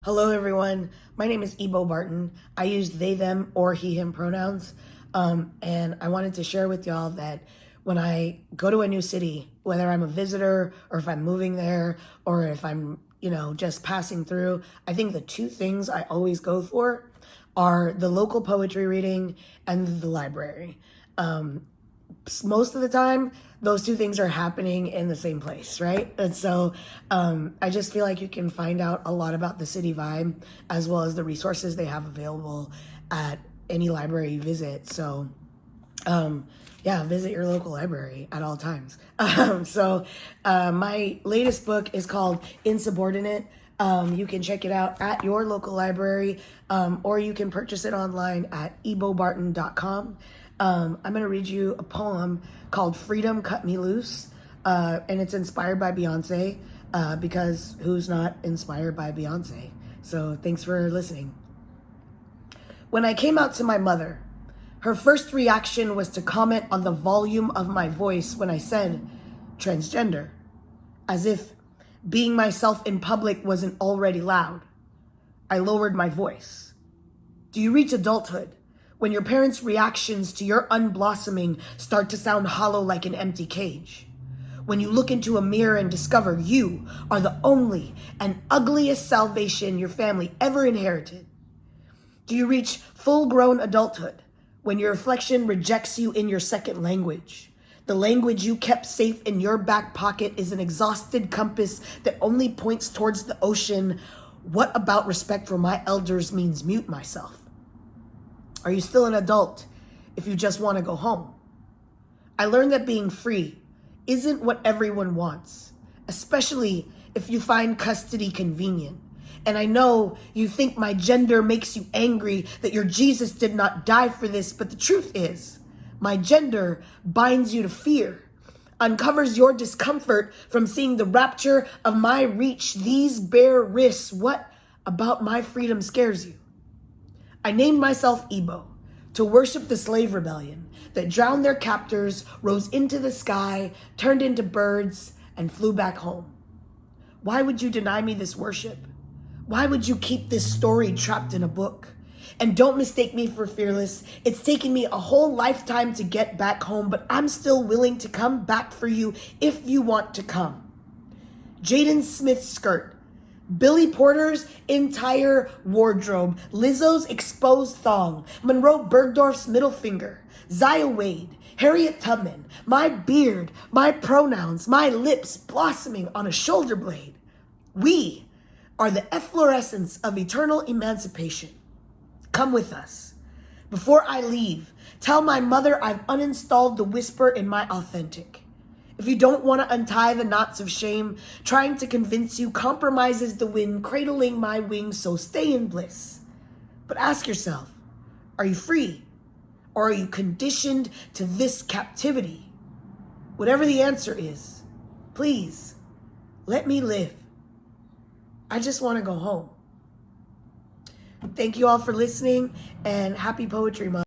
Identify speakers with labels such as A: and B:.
A: Hello, everyone. My name is Ebo Barton. I use they, them, or he, him pronouns. And I wanted to share with y'all that when I go to a new city, whether I'm a visitor or if I'm moving there or if I'm, just passing through, I think the two things I always go for are the local poetry reading and the library. Most of the time, those two things are happening in the same place, right? And so I just feel like you can find out a lot about the city vibe as well as the resources they have available at any library you visit. So yeah, visit your local library at all times. My latest book is called Insubordinate. You can check it out at your local library, or you can purchase it online at ebobarton.com. I'm going to read you a poem called Freedom Cut Me Loose, and it's inspired by Beyonce, because who's not inspired by Beyonce? So thanks for listening. When I came out to my mother, her first reaction was to comment on the volume of my voice when I said transgender, as if being myself in public wasn't already loud. I lowered my voice. Do you reach adulthood when your parents' reactions to your unblossoming start to sound hollow like an empty cage? When you look into a mirror and discover you are the only and ugliest salvation your family ever inherited? Do you reach full-grown adulthood when your reflection rejects you in your second language? The language you kept safe in your back pocket is an exhausted compass that only points towards the ocean. What about respect for my elders means mute myself? Are you still an adult if you just want to go home? I learned that being free isn't what everyone wants, especially if you find custody convenient. And I know you think my gender makes you angry, that your Jesus did not die for this, but the truth is, my gender binds you to fear, uncovers your discomfort from seeing the rapture of my reach, these bare wrists. What about my freedom scares you? I named myself Ebo to worship the slave rebellion that drowned their captors, rose into the sky, turned into birds, and flew back home. Why would you deny me this worship? Why would you keep this story trapped in a book? And don't mistake me for fearless. It's taken me a whole lifetime to get back home, but I'm still willing to come back for you if you want to come. Jaden Smith's skirt, Billy Porter's entire wardrobe, Lizzo's exposed thong, Monroe Bergdorf's middle finger, Zaya Wade, Harriet Tubman, my beard, my pronouns, my lips blossoming on a shoulder blade. We are the efflorescence of eternal emancipation. Come with us. Before I leave, tell my mother I've uninstalled the whisper in my authentic. If you don't want to untie the knots of shame, trying to convince you compromises the wind cradling my wings, so stay in bliss. But ask yourself, are you free? Or are you conditioned to this captivity? Whatever the answer is, please, let me live. I just want to go home. Thank you all for listening, and happy Poetry Month.